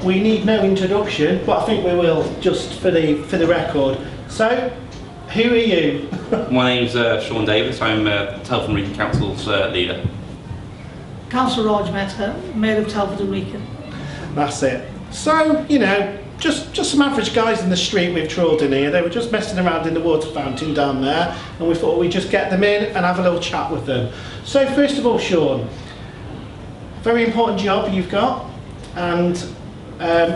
we need no introduction, but I think we will just for the record. So, who are you? My name's Shaun Davies. I'm Telford Wrekin Council's leader. Councillor Rajash Mehta, Mayor of Telford Wrekin. That's it. So, you know, just some average guys in the street we've trawled in here. They were just messing around in the water fountain down there, and we thought we'd just get them in and have a little chat with them. So, first of all, Shaun, very important job you've got, and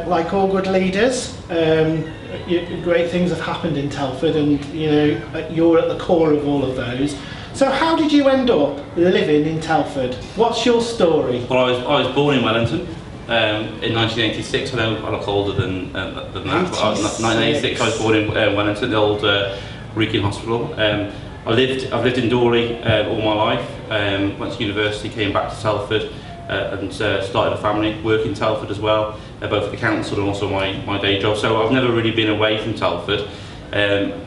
like all good leaders, great things have happened in Telford, and you know you're at the core of all of those. So how did you end up living in Telford? What's your story? Well, I was born in Wellington in 1986. I know I look older than that. But 1986, I was born in Wellington, the old Wrekin Hospital. I've lived in Dorley all my life. Went to university, came back to Telford, and started a family, work in Telford as well, both at the council and also my day job. So I've never really been away from Telford.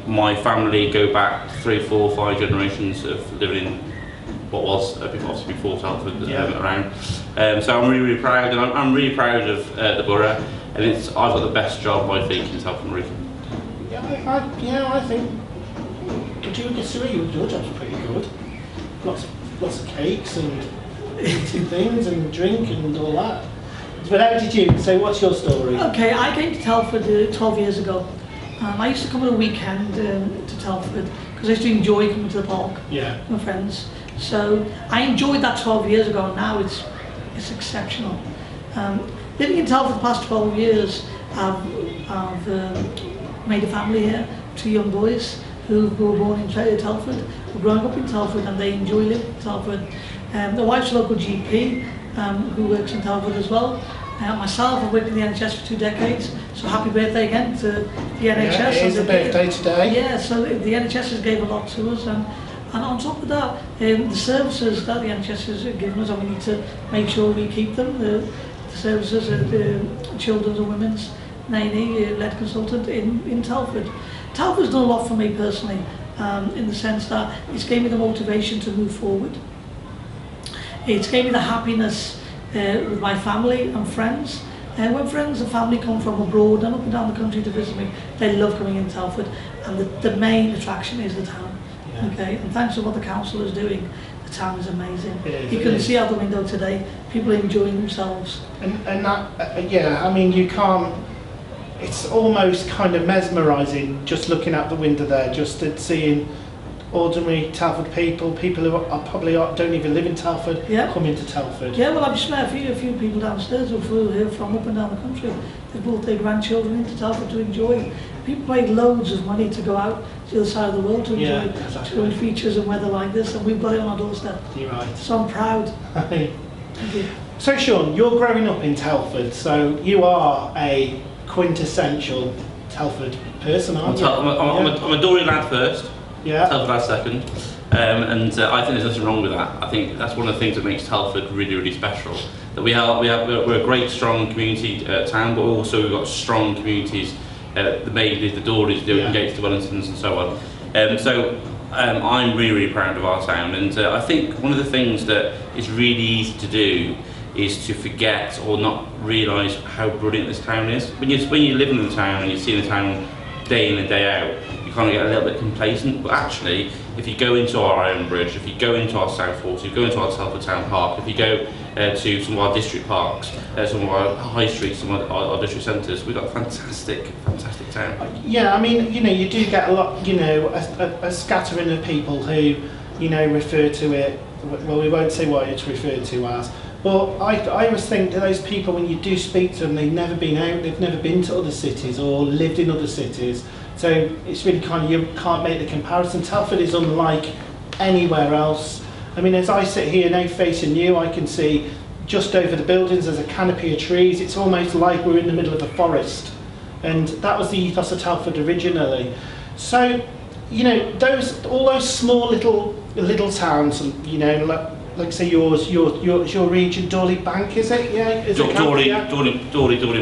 My family go back 3, 4, 5 generations of living in what was obviously before Telford around. So I'm really proud, and I'm really proud of the borough, and I've got the best job I think in Telford Wrekin. Yeah, I think. Would you disagree? Your job's pretty good. Lots of cakes and eating things and drink and all that. But how did you? So what's your story? Okay, I came to Telford 12 years ago. I used to come on a weekend to Telford because I used to enjoy coming to the park with my friends. So I enjoyed that 12 years ago, and now it's exceptional. Living in Telford for the past 12 years, I've made a family here, 2 young boys who were born in Telford, who are growing up in Telford, and they enjoy living in Telford. The wife's a local GP who works in Telford as well. Myself, I've worked in the NHS for 2 decades, so happy birthday again to the NHS. Yeah, it is a birthday today. Yeah, so the NHS has gave a lot to us, and on top of that, the services that the NHS has given us, and we need to make sure we keep them. The services of the children's and women's nanny-led consultant in Telford. Telford's done a lot for me personally, in the sense that it's gave me the motivation to move forward. It's gave me the happiness with my family and friends. When friends and family come from abroad and up and down the country to visit me, they love coming in Telford, and the main attraction is the town. Okay, and thanks to what the council is doing, the town is amazing. You can see out the window today, people are enjoying themselves. And that, yeah, I mean, you can't. It's almost kind of mesmerising just looking out the window there, just at seeing ordinary Telford people who probably don't even live in Telford, come into Telford. Yeah, well, I've just met a few people downstairs who flew here from up and down the country. They've brought their grandchildren into Telford to enjoy. People paid loads of money to go out to the other side of the world to enjoy touring features and weather like this, and we've got it on our doorstep. You're right. So I'm proud. Thank you. So Shaun, you're growing up in Telford, so you are a quintessential Telford person, aren't you? I'm a Dorley lad first. Telford lad second, and I think there's nothing wrong with that. I think that's one of the things that makes Telford really, really special. That we're a great, strong community town, but also we've got strong communities, the Maidenheads, the Dorleys, the Gates, the Wellingtons, and so on. I'm really, really proud of our town, and I think one of the things that is really easy to do is to forget or not realise how brilliant this town is. When you live in the town and you see the town day in and day out, you kind of get a little bit complacent, but actually, if you go into our Iron Bridge, if you go into our Southport, if you go into our Telford Town Park, if you go to some of our district parks, some of our high streets, some of our district centres, we've got a fantastic town. Yeah, I mean, you know, you do get a lot, you know, a scattering of people who, you know, refer to it, well, we won't say what it's referred to as, but I always think that those people, when you do speak to them, they've never been out, they've never been to other cities or lived in other cities. So it's really kind of, you can't make the comparison. Telford is unlike anywhere else. I mean, as I sit here now facing you, I can see just over the buildings there's a canopy of trees. It's almost like we're in the middle of a forest. And that was the ethos of Telford originally. So, you know, all those small little towns, you know, like say yours, your region, Dorley Bank, is it? Yeah, is it Dorley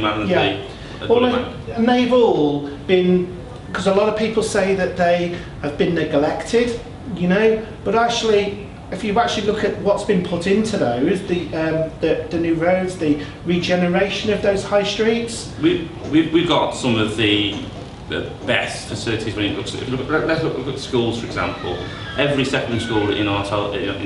Man. Yeah. And they've all been, because a lot of people say that they have been neglected, you know, but actually if you actually look at what's been put into those, the new roads, the regeneration of those high streets, we've got some of the best facilities when it looks at, let's look at schools, for example. Every secondary school in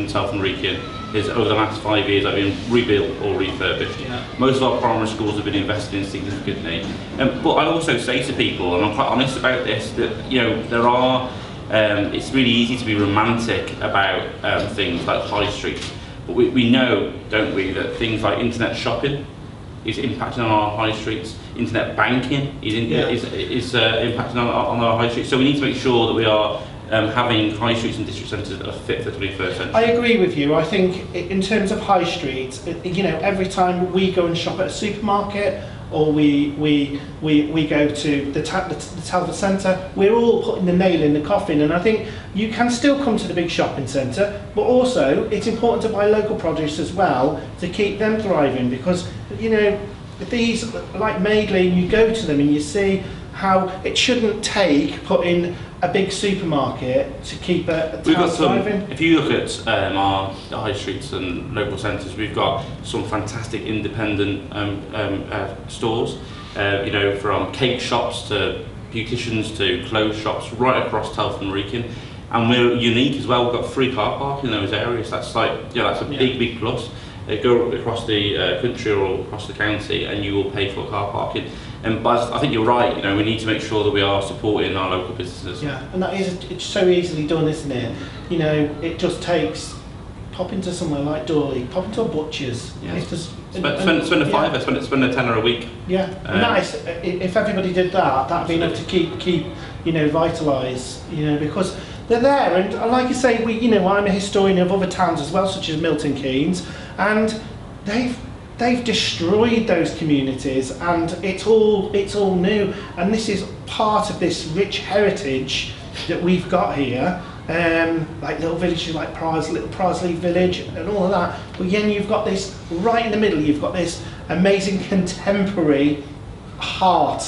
Telford Wrekin is, over the last 5 years, have been rebuilt or refurbished. Yeah. Most of our primary schools have been invested in significantly. But I also say to people, and I'm quite honest about this, that there are, it's really easy to be romantic about things like high streets. But we know, don't we, that things like internet shopping is impacting on our high streets. Internet banking is impacting on our high streets. So we need to make sure that we are having high streets and district centres that are fit for the 21st century. I agree with you. I think in terms of high streets, every time we go and shop at a supermarket or we go to the Telford Centre, we're all putting the nail in the coffin. And I think you can still come to the big shopping centre, but also it's important to buy local produce as well to keep them thriving, because these, like Madeley, you go to them and you see how it shouldn't take putting a big supermarket to keep a town thriving. If you look at our high streets and local centres, we've got some fantastic independent stores, from cake shops to beauticians to clothes shops right across Telford Wrekin. And we're unique as well. We've got free car park in those areas. That's that's a big plus. Go across the country or across the county and you will pay for car parking. But I think you're right, we need to make sure that we are supporting our local businesses. Yeah, and it's so easily done, isn't it? It just takes, pop into somewhere like Dorley, pop into a butcher's. Yeah. Spend a fiver, spend a tenner a week. Yeah, nice. If everybody did that, that'd be enough to keep vitalise, because they're there. And like you say, I'm a historian of other towns as well, such as Milton Keynes, and they've destroyed those communities, and it's all new. And this is part of this rich heritage that we've got here, like little villages like Prasley Village and all of that. But then you've got this right in the middle. You've got this amazing contemporary heart,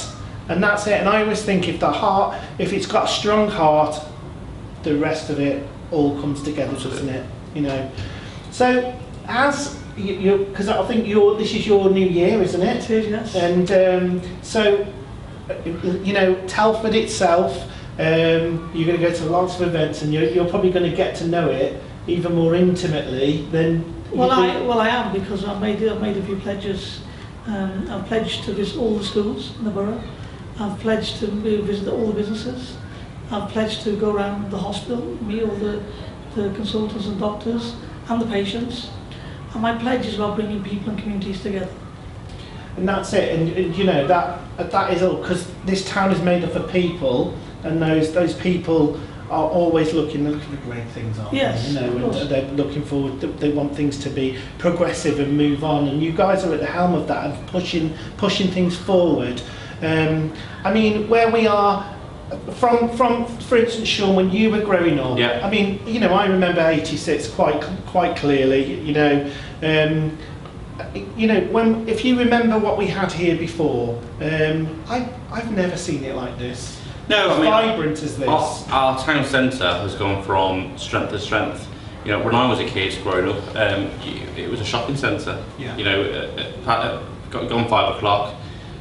and that's it. And I always think if it's got a strong heart, the rest of it all comes together, doesn't it? So as because I think this is your new year, isn't it? It is, yes. And so Telford itself, you're going to go to lots of events, and you're probably going to get to know it even more intimately than. I am, because I've made a few pledges. I've pledged to visit all the schools in the borough. I've pledged to visit all the businesses. I've pledged to go around the hospital, meet all the consultants and doctors and the patients. And my pledge is about bringing people and communities together. And that's it. And that is all, because this town is made up of people, and those people are always looking for great things, aren't yes, they? And they're looking forward. They want things to be progressive and move on. And you guys are at the helm of that and pushing things forward. Where we are. From for instance, Shaun, when you were growing up, yeah. I remember '86 quite clearly. If you remember what we had here before, I've never seen it like this. No, vibrant as this. Our town centre has gone from strength to strength. When I was a kid growing up, it was a shopping centre. Yeah. Gone 5 o'clock.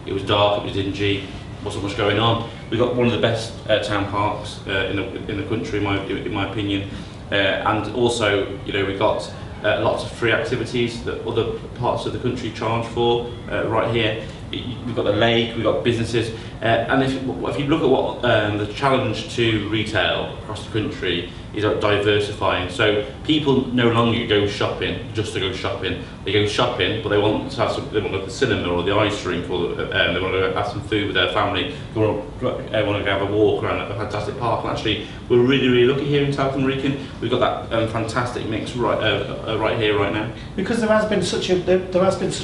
It was dark. It was dingy. Wasn't much going on. We got one of the best town parks in the country, in my opinion, and also we got lots of free activities that other parts of the country charge for. Right here, we've got the lake, we've got businesses, and if you look at what the challenge to retail across the country is diversifying. So people no longer go shopping just to go shopping. They go shopping, but they want to have they want to go to the cinema or the ice rink, or they want to go have some food with their family. They want to go have a walk around a fantastic park. And actually, we're really lucky here in Telford Wrekin. We've got that fantastic mix right here, right now. Because there has been such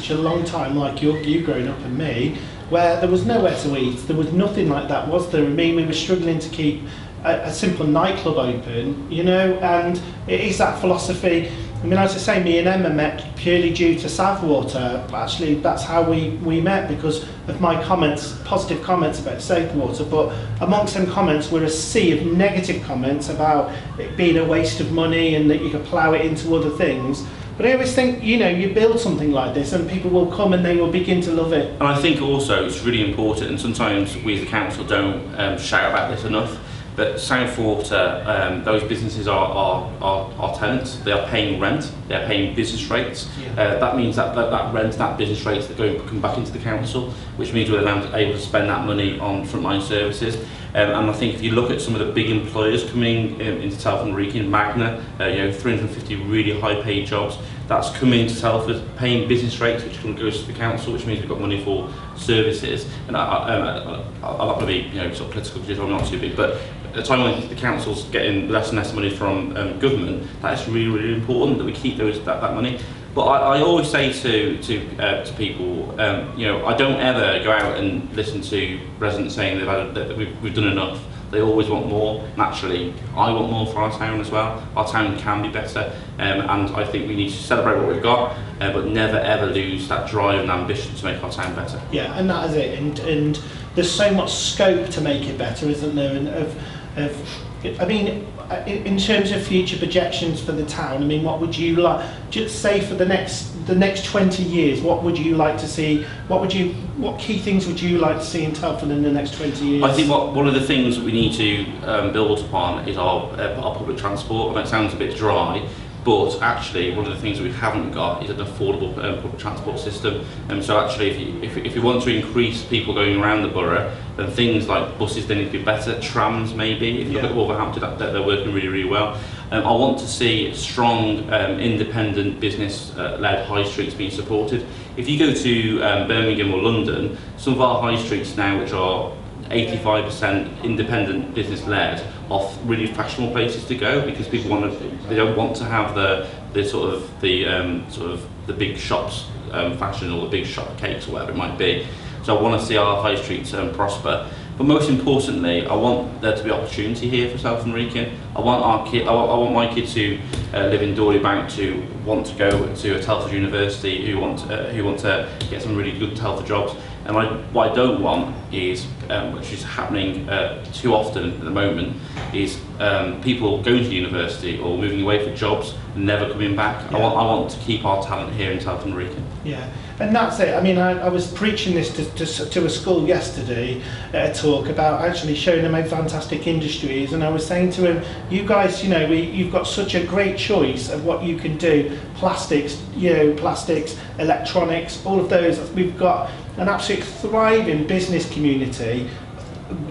a long time, like you growing up and me, where there was nowhere to eat. There was nothing like that, was there? We were struggling to keep a simple nightclub open, and it is that philosophy. I mean, as I say, me and Emma met purely due to Southwater. Actually, that's how we met, because of my comments, positive comments about Southwater. But amongst them comments were a sea of negative comments about it being a waste of money and that you could plough it into other things. But I always think, you know, you build something like this and people will come and they will begin to love it. And I think also it's really important, and sometimes we as a council don't shout about this enough, but Southwater, those businesses are tenants. They are paying rent. They are paying business rates. Yeah. That means that rent, that business rates, that come back into the council, which means we're then able to spend that money on frontline services. And I think if you look at some of the big employers coming into Telford Wrekin, Magna, 350 really high-paid jobs, that's coming into Telford, paying business rates, which goes to the council, which means we've got money for services. And I'm not going to be sort of political because I'm not too big, but at a time when the council's getting less and less money from government, that is really, really important that we keep that money. But I always say to people, I don't ever go out and listen to residents saying that we've done enough. They always want more. Naturally, I want more for our town as well. Our town can be better, and I think we need to celebrate what we've got, but never ever lose that drive and ambition to make our town better. Yeah, and that is it. And there's so much scope to make it better, isn't there? And I mean, in terms of future projections for the town, I mean, what would you like, just say for the next 20 years, what would you like to see? What key things would you like to see in Telford in the next 20 years? I think one of the things that we need to build upon is our public transport. And that sounds a bit dry, but actually one of the things that we haven't got is an affordable public transport system. And so actually if you want to increase people going around the borough, then things like buses, they need to be better, trams maybe. If you look at Wolverhampton, they're working really, really well. I want to see strong independent business-led high streets being supported. If you go to Birmingham or London, some of our high streets now, which are 85% independent business-led, are really fashionable places to go, because people they don't want to have the big shops fashion, or the big shop cakes or whatever it might be. So I want to see our high streets prosper. But most importantly, I want there to be opportunity here for Telford Wrekin. I want my kids who live in Dorleybank to want to go to a Telford University, who want to get some really good Telford jobs. And what I don't want is, which is happening too often at the moment, is people going to university or moving away for jobs and never coming back. Yeah. I want to keep our talent here in Telford Wrekin. Yeah, and that's it. I mean, I was preaching this to a school yesterday at a talk about actually showing them how fantastic industry is, and I was saying to him, you guys, you've got such a great choice of what you can do. Plastics, electronics, all of those. We've got an absolute thriving business community.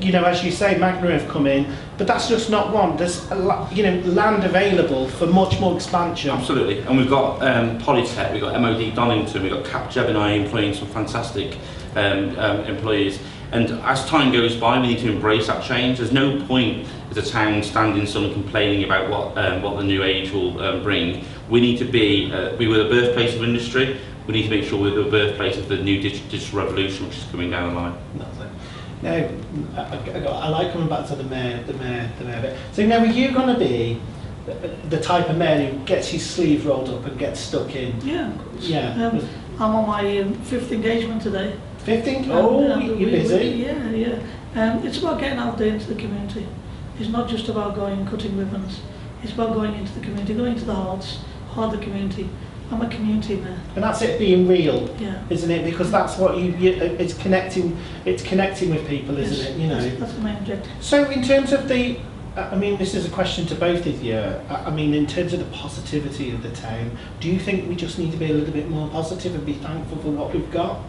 As you say, Magna have come in, but that's just not one. There's land available for much more expansion. Absolutely, and we've got Polytech, we've got MOD Donington, we've got Capgemini employing some fantastic employees. And as time goes by, we need to embrace that change. There's no point as a town standing still and complaining about what the new age will bring. We need to be, we were the birthplace of industry. We need to make sure we're the birthplace of the new digital revolution, which is coming down the line. That's it. Now, I like coming back to the mayor bit. So now, are you going to be the type of mayor who gets his sleeve rolled up and gets stuck in? Yeah. Yeah. I'm on my 5th engagement today. 5th? Oh, you're busy. Yeah. It's about getting out there into the community. It's not just about going and cutting ribbons. It's about going into the community, going into the heart of the community. I'm a community mayor. And that's it, being real, isn't it? Because that's what it's connecting with people, isn't it? That's the main objective. So in terms of this is a question to both of you. In terms of the positivity of the town, do you think we just need to be a little bit more positive and be thankful for what we've got?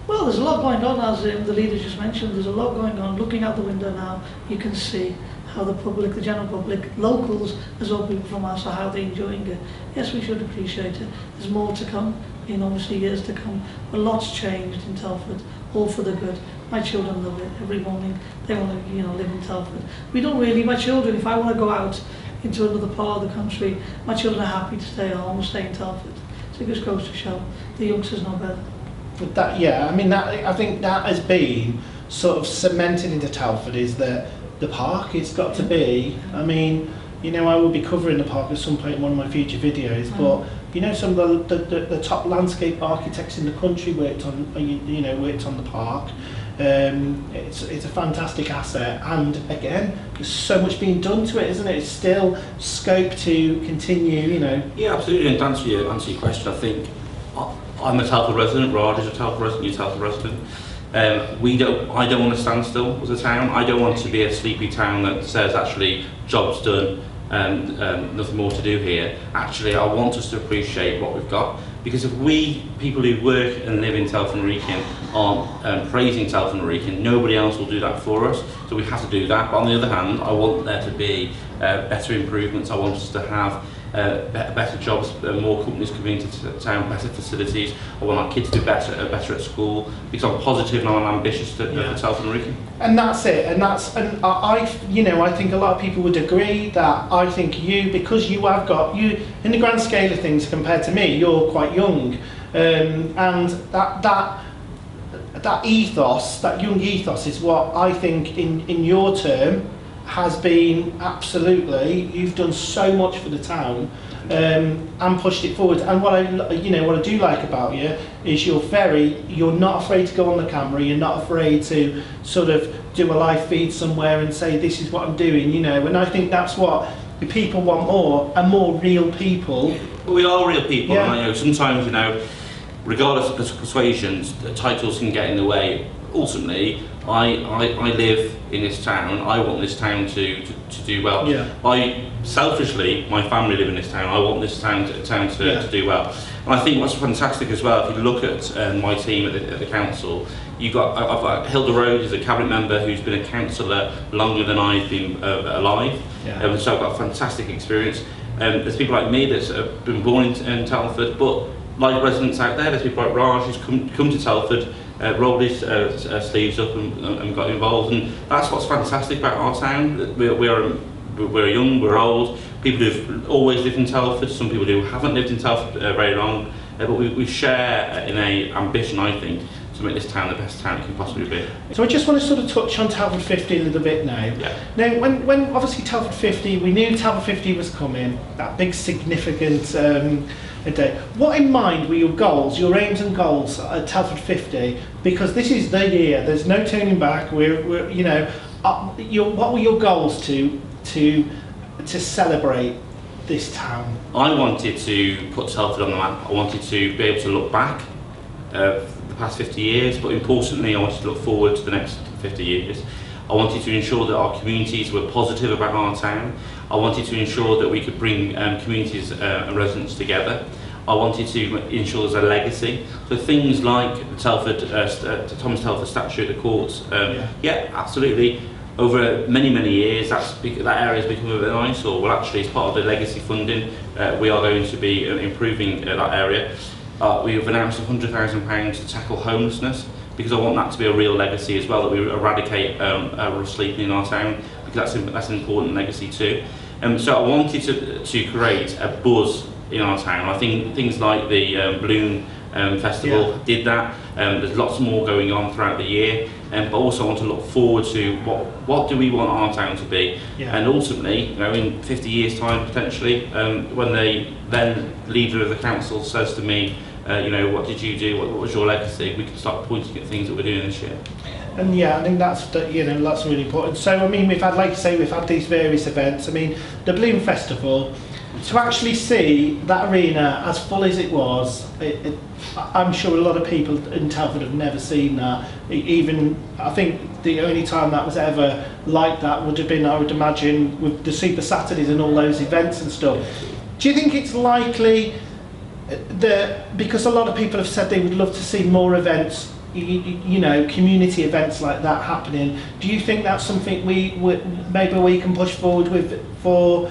Well, there's a lot going on, as the leader just mentioned. There's a lot going on. Looking out the window now, you can see how the public, the general public, locals, as well people from us, are how they're enjoying it. Yes, we should appreciate it. There's more to come, obviously years to come. But lots changed in Telford, all for the good. My children love it. Every morning they want to, live in Telford. We don't really. My children, if I want to go out into another part of the country, my children are happy to stay home or stay in Telford. So it just goes to show the youngsters know better. But I think that has been sort of cemented into Telford, is that the park, it's got to be, you know, I will be covering the park at some point in one of my future videos, but you know, some of the top landscape architects in the country worked on the park. It's a fantastic asset, and again, there's so much being done to it, isn't it? It's still scope to continue, you know. Yeah, absolutely. And to answer your question, I think I'm a Telford resident, Raj is a Telford resident, you're a Telford resident. I don't want to stand still as a town. I don't want to be a sleepy town that says actually job's done and nothing more to do here. Actually, I want us to appreciate what we've got, because if we, people who work and live in Telford Wrekin, aren't praising Telford Wrekin, nobody else will do that for us. So we have to do that. But on the other hand, I want there to be better improvements. I want us to have better jobs, more companies coming into town, better facilities. I want our kids to do better at school, because I'm positive and I'm ambitious for Telford Wrekin. And that's it. And I think a lot of people would agree that I think because you have got, in the grand scale of things compared to me, you're quite young, and that ethos, that young ethos, is what I think in your term has been absolutely. You've done so much for the town and pushed it forward. And what I do like about you is you're not afraid to go on the camera. You're not afraid to sort of do a live feed somewhere and say this is what I'm doing, you know. And I think that's what the people want more real people. Well, we are real people, yeah. And I know sometimes, you know, regardless of persuasions, titles can get in the way. Ultimately, I live in this town. I want this town to do well. Yeah. Selfishly, my family live in this town. I want this town to do well. And I think what's fantastic as well, if you look at my team at the council, I've got Hilda Rhodes, who's a cabinet member who's been a councillor longer than I've been alive. Yeah. So I've got a fantastic experience. There's people like me that's been born in Telford, but like residents out there, there's people like Raj who's come to Telford, rolled his sleeves up and got involved, and that's what's fantastic about our town. We're young, we're old, people who've always lived in Telford, some people who haven't lived in Telford very long, but we share in a ambition, I think, to make this town the best town it can possibly be. So I just want to sort of touch on Telford 50 a little bit now. Yeah. Now, when obviously Telford 50, we knew Telford 50 was coming, that big significant day. What in mind were your goals, your aims and goals at Telford 50? Because this is the year, there's no turning back. We're you know, what were your goals to celebrate this town? I wanted to put Telford on the map. I wanted to be able to look back the past 50 years, but importantly I wanted to look forward to the next 50 years. I wanted to ensure that our communities were positive about our town. I wanted to ensure that we could bring communities and residents together. I wanted to ensure there's a legacy. So things like the Thomas Telford statue at the courts, absolutely. Over many years, that area has become a bit of an eyesore. Well, actually, as part of the legacy funding, we are going to be improving that area. We've announced £100,000 to tackle homelessness, because I want that to be a real legacy as well, that we eradicate rough sleeping in our town, because that's an important legacy too. So I wanted to create a buzz in our town. I think things like the Balloon Festival did that. There's lots more going on throughout the year, but also I want to look forward to what do we want our town to be, and ultimately, you know, in 50 years' time potentially, when the then leader of the council says to me, you know, what did you do? What was your legacy? We can start pointing at things that we're doing this year. And yeah, I think that's really important. So I mean, we've had these various events. I mean, the Balloon Festival, to actually see that arena as full as it was, I'm sure a lot of people in Telford have never seen that. Even, I think the only time that was ever like that would have been, I would imagine, with the Super Saturdays and all those events and stuff. Do you think it's likely that, because a lot of people have said they would love to see more events, you know, community events like that happening, do you think that's something maybe we can push forward with for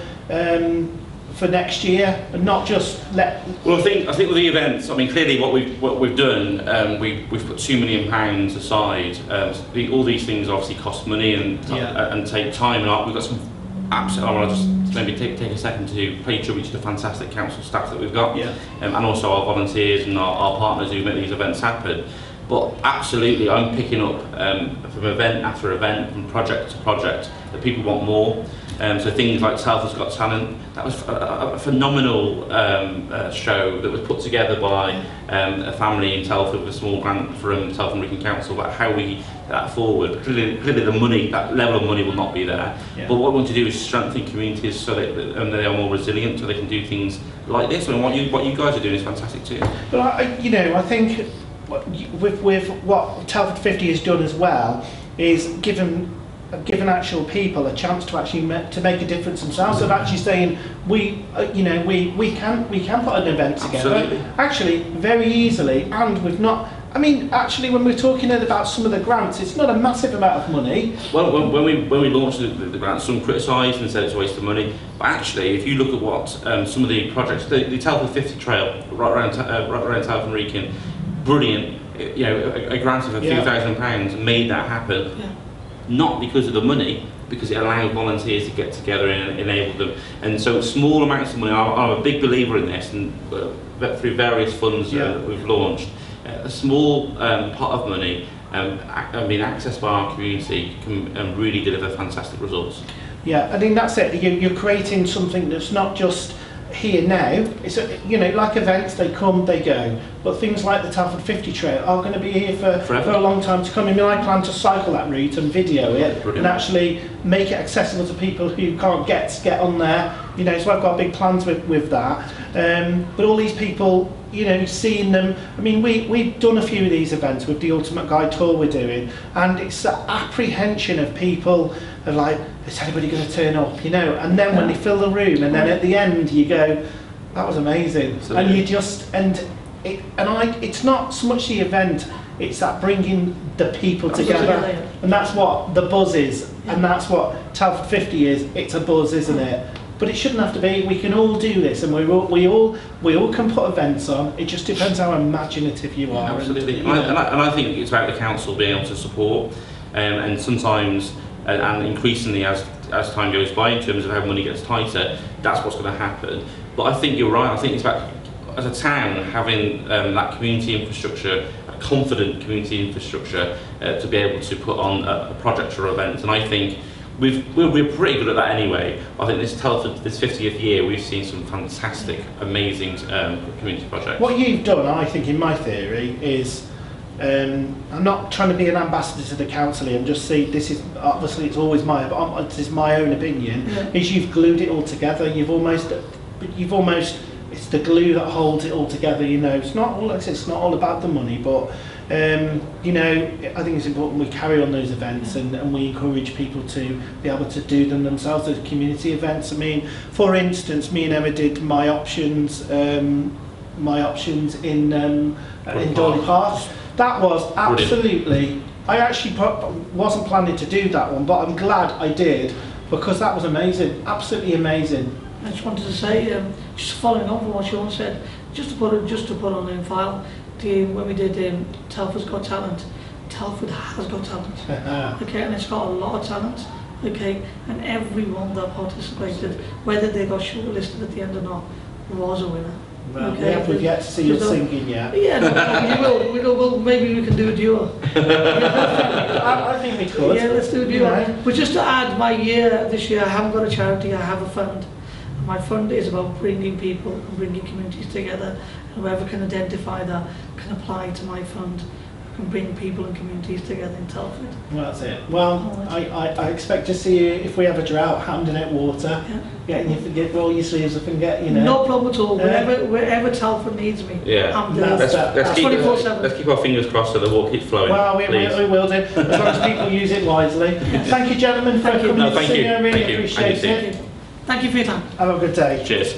next year, and not just let? Well, I think with the events, I mean, clearly what we've done, we've put £2 million aside. All these things obviously cost money and take time, and we've got some absolutely. I want to just maybe take a second to pay tribute to the fantastic council staff that we've got, and also our volunteers and our partners who make these events happen. But absolutely, I'm picking up from event after event, from project to project, that people want more. So things like Telford's Got Talent, that was a phenomenal show that was put together by a family in Telford with a small grant from Telford Wrekin Council about how we get that forward. Clearly the money, that level of money will not be there. Yeah. But what we want to do is strengthen communities so that they are more resilient, so they can do things like this. And what you guys are doing is fantastic too. But I think with what Telford 50 has done as well is given actual people a chance to actually to make a difference themselves, of actually saying we can put an event together. Absolutely. Actually very easily, and we've not. I mean, actually, when we're talking about some of the grants, it's not a massive amount of money. Well, when we launched the grants, some criticised and said it's a waste of money. But actually, if you look at what some of the projects, the Telford 50 Trail right around Telford Wrekin, brilliant. You know, a grant of a few £1,000 made that happen. Yeah. Not because of the money, because it allowed volunteers to get together and enabled them. And so small amounts of money, I'm a big believer in this, and through various funds that we've launched, a small pot of money being accessed by our community can really deliver fantastic results. Yeah, I think that's it. You're creating something that's not just here now. It's like events, they come, they go. But things like the Telford 50 Trail are going to be here for a long time to come. I mean, I plan to cycle that route and video it. Brilliant. And actually make it accessible to people who can't get on there. So I've got big plans with that. But all these people, seeing them. I mean, we've done a few of these events with the Ultimate Guide tour we're doing, and it's the apprehension of people of like, is anybody going to turn up? And then when they fill the room, and then at the end you go, that was amazing. Absolutely. And you just it's not so much the event, it's that bringing the people together, and that's what the buzz is, and that's what Telford 50 is. It's a buzz, isn't it? But it shouldn't have to be. We can all do this, and we all can put events on. It just depends how imaginative you are. Absolutely, and I think it's about the council being able to support, and sometimes and increasingly as time goes by, in terms of how money gets tighter, that's what's going to happen. But I think you're right. I think it's about, as a town, having that community infrastructure, a confident community infrastructure, to be able to put on a project or event. And I think we're pretty good at that anyway. I think this 50th year, we've seen some fantastic, amazing community projects. What you've done, I think, in my theory, is I'm not trying to be an ambassador to the council here. I'm just saying, this is obviously it's always this is my own opinion. Yeah. Is you've glued it all together. You've almost it's the glue that holds it all together. It's not all about the money, but I think it's important we carry on those events, and we encourage people to be able to do them themselves, those community events. I mean, for instance, me and Emma did my options in Dorley Park. That was absolutely brilliant. I actually wasn't planning to do that one, but I'm glad I did, because that was amazing, absolutely amazing. I just wanted to say, just following on from what Shaun said, just to put on the file, when we did Telford's Got Talent, Telford has got talent. Okay, and it's got a lot of talent. Okay, and everyone that participated, whether they got shortlisted at the end or not, was a winner. Well, okay, we've yet to see you singing yet. Yeah, no, we will. Maybe we can do a duo. I think we could. Yeah, let's do a duo. But just to add, this year I haven't got a charity, I have a fund. My fund is about bringing people and bringing communities together. And whoever can identify that can apply to my fund. Can bring people and communities together in Telford. Well, that's it. Well, I expect to see you, if we have a drought, handing out water, getting you to get roll your sleeves up and get, No problem at all. Wherever Telford needs me, I'm there. Let's keep our fingers crossed so the water keeps flowing. Well, we will do, as long as people use it wisely. Thank you, gentlemen, for coming to see me. I really appreciate it. Thank you for your time. Have a good day. Cheers.